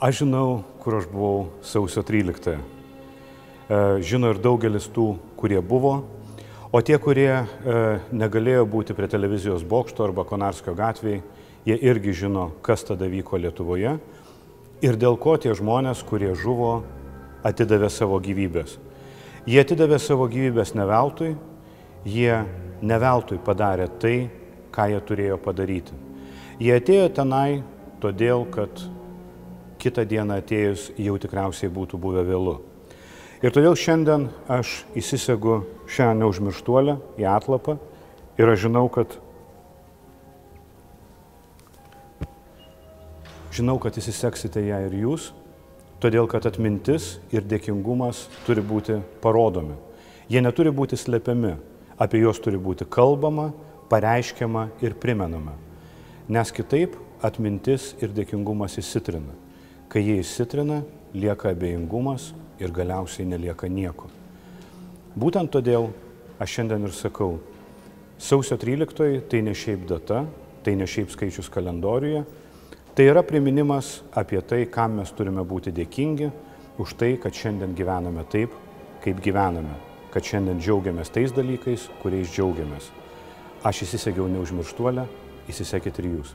Aš žinau, kur aš buvau sausio 13. Žino ir daugelis tų, kurie buvo, o tie, kurie negalėjo būti prie televizijos bokšto arba Konarskio gatvėje, jie irgi žino, kas tada vyko Lietuvoje ir dėl ko tie žmonės, kurie žuvo, atidavė savo gyvybės. Jie atidavė savo gyvybės ne veltui, jie ne veltui padarė tai, ką jie turėjo padaryti. Jie atėjo tenai todėl, kad kitą dieną atėjus jau tikriausiai būtų buvę vėlu. Ir todėl šiandien aš įsisegu šią neužmirštuolę į atlapą ir aš žinau, kad įsiseksite ją ir jūs, todėl kad atmintis ir dėkingumas turi būti parodomi. Jie neturi būti slepiami, apie juos turi būti kalbama, pareiškiama ir primenama. Nes kitaip atmintis ir dėkingumas įsitrina. Kai jie įsitrina, lieka abejingumas ir galiausiai nelieka nieko. Būtent todėl aš šiandien ir sakau, sausio 13 tai ne šiaip data, tai ne šiaip skaičius kalendoriuje, tai yra priminimas apie tai, kam mes turime būti dėkingi už tai, kad šiandien gyvename taip, kaip gyvename, kad šiandien džiaugiamės tais dalykais, kuriais džiaugiamės. Aš įsisegiau neužmirštuolę, įsisekit ir jūs.